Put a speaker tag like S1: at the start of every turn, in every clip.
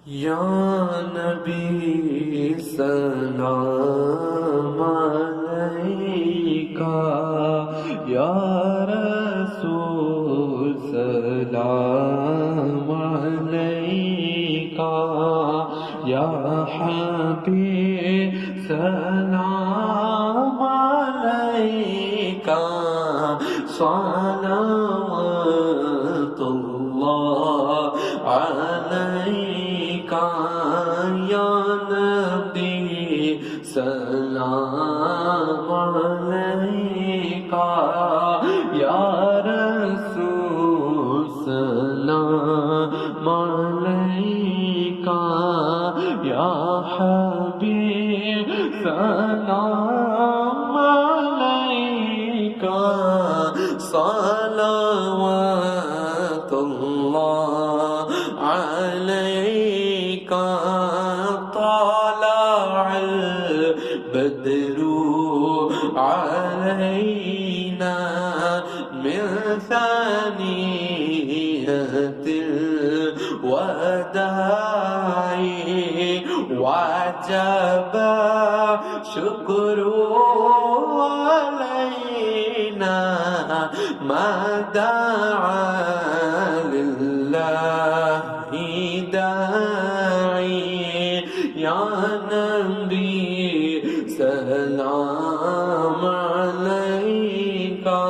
S1: یا نبی سلام علیکہ، یا رسول سلام علیکہ، یا حبیب سلام علیکہ، صلوات اللہ علیکہ، یا نبی سلام علیکہ، یا رسول سلام علیکہ، یا حبیب سلام علیکہ، صلوات اللہ علیکہ، طلع البدر علینا من ثنیۃ الوداع، وجب شکر علینا ما دعا للہ داعی، یا نبی سلام علیکہ،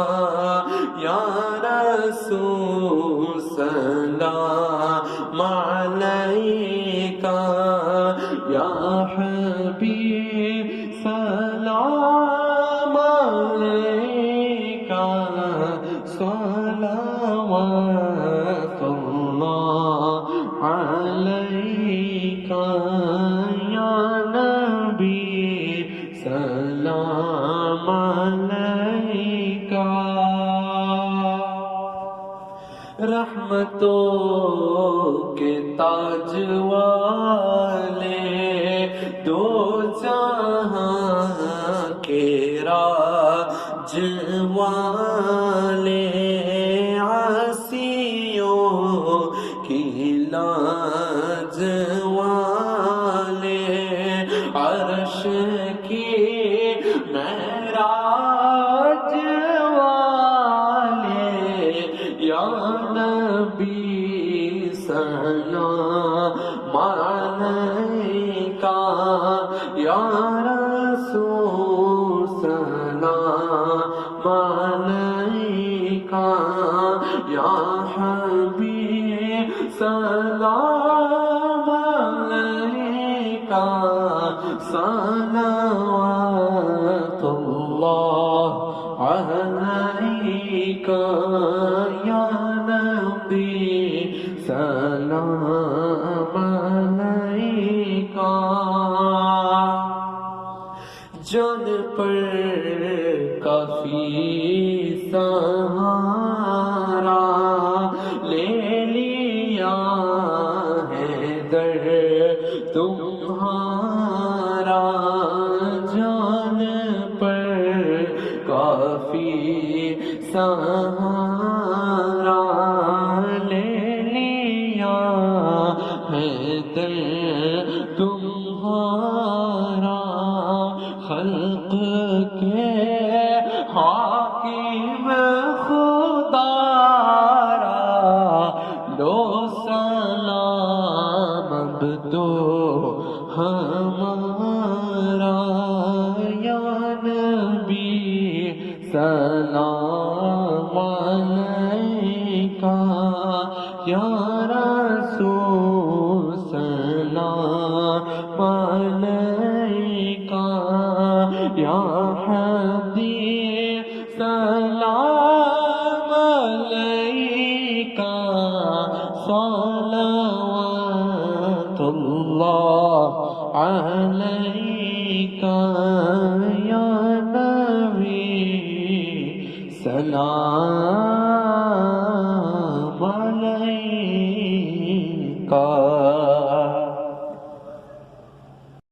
S1: یا رسول سلام علیکہ، یا حبیب سلام علیکہ، صلوات اللہ علیکہ، یا نبی سلام علیکہ۔ رحمتوں کے تاج والے، دو جہاں کے راج والے، عاصیوں کی لاج والے، عرش کی معراج والے، یا نبی سلام علیکہ، یا رسول سلام علیکہ، یا حبیب سلام علیکہ، صلوات اللہ علیکہ، یا نبی سلام علیکہ۔ جان پر کافی سہارا لے لیا ہے در تمہارا، جان پر کافی سہارا لے لیا ہے در تمہارا، خلق کے حاکم خدا را لو سلام اب تو ہمارا، یا نبی سلام علیکہ، یا رسول سلام علیکہ، یا حبیب سلام علیکہ، صلوات اللہ علیکہ۔